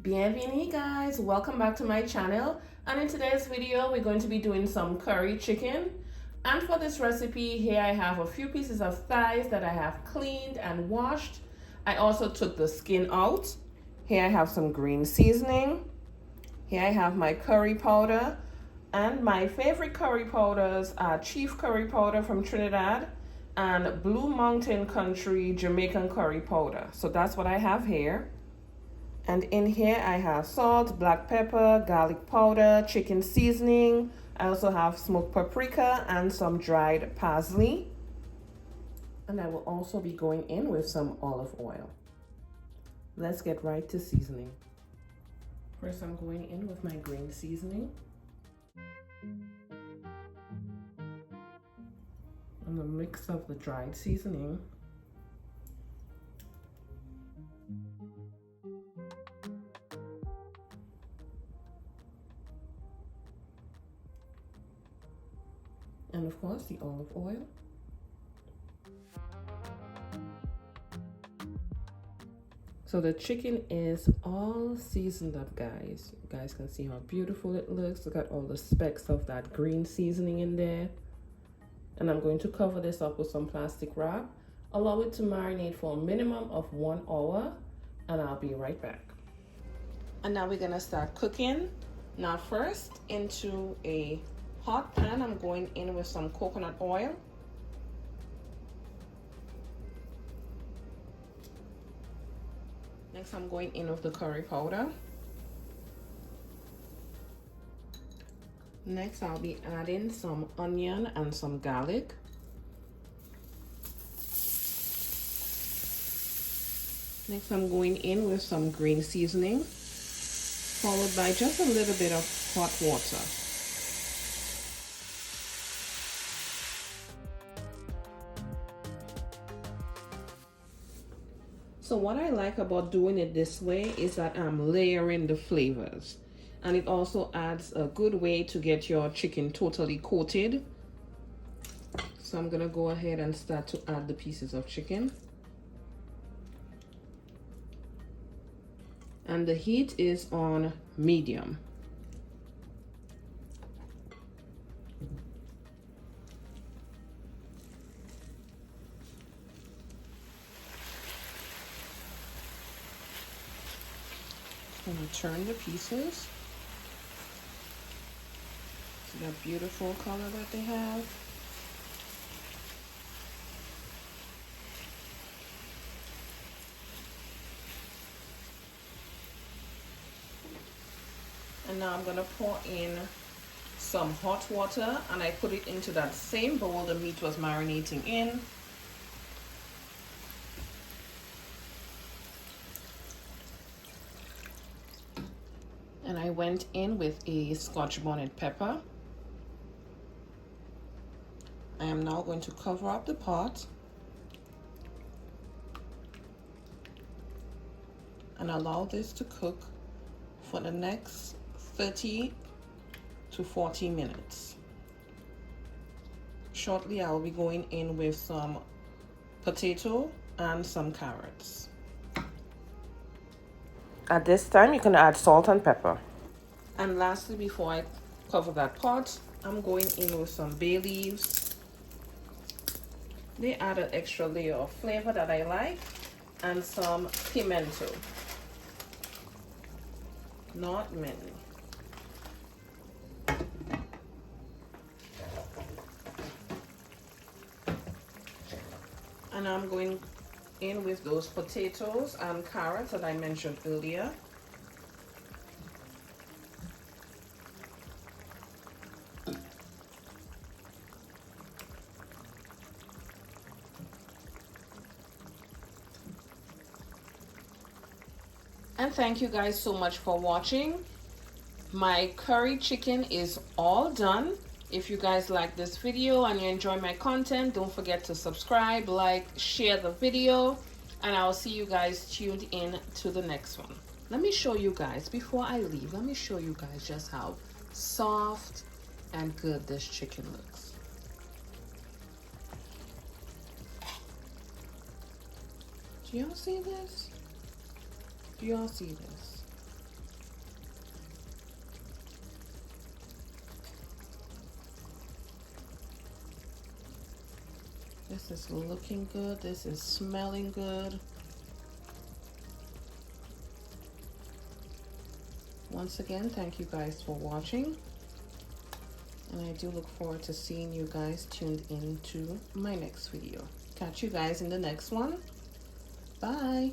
Bienvenue guys, welcome back to my channel, and in today's video we're going to be doing some curry chicken. And for this recipe here I have a few pieces of thighs that I have cleaned and washed. I also took the skin out. Here I have some green seasoning. Here I have my curry powder, and my favorite curry powders are Chief Curry Powder from Trinidad and Blue Mountain Country Jamaican curry powder. So that's what I have here. And in here I have salt, black pepper, garlic powder, chicken seasoning. I also have smoked paprika and some dried parsley. And I will also be going in with some olive oil. Let's get right to seasoning. First I'm going in with my green seasoning. I'm going to mix up the dried seasoning. And of course the olive oil. So the chicken is all seasoned up, guys. You guys can see how beautiful it looks. Look at all the specks of that green seasoning in there. And I'm going to cover this up with some plastic wrap. Allow it to marinate for a minimum of 1 hour, and I'll be right back. And now we're gonna start cooking. Now first, into a hot pan, I'm going in with some coconut oil. Next, I'm going in with the curry powder. Next, I'll be adding some onion and some garlic. Next, I'm going in with some green seasoning, followed by just a little bit of hot water. So what I like about doing it this way is that I'm layering the flavors, and it also adds a good way to get your chicken totally coated. So I'm gonna go ahead and start to add the pieces of chicken. And the heat is on medium. I'm going to turn the pieces. See that beautiful color that they have? And now I'm going to pour in some hot water, and I put it into that same bowl the meat was marinating in. And I went in with a Scotch bonnet pepper. I am now going to cover up the pot and allow this to cook for the next 30 to 40 minutes. Shortly, I'll be going in with some potato and some carrots. At this time, you can add salt and pepper. And lastly, before I cover that pot, I'm going in with some bay leaves. They add an extra layer of flavor that I like, and some pimento. Not many. And I'm going in with those potatoes and carrots that I mentioned earlier. And thank you guys so much for watching. My curry chicken is all done. If you guys like this video and you enjoy my content, don't forget to subscribe, like, share the video, and I'll see you guys tuned in to the next one. Let me show you guys, before I leave, let me show you guys just how soft and good this chicken looks. Do y'all see this? Do y'all see this? This is looking good. This is smelling good. Once again, thank you guys for watching. And I do look forward to seeing you guys tuned into my next video. Catch you guys in the next one. Bye.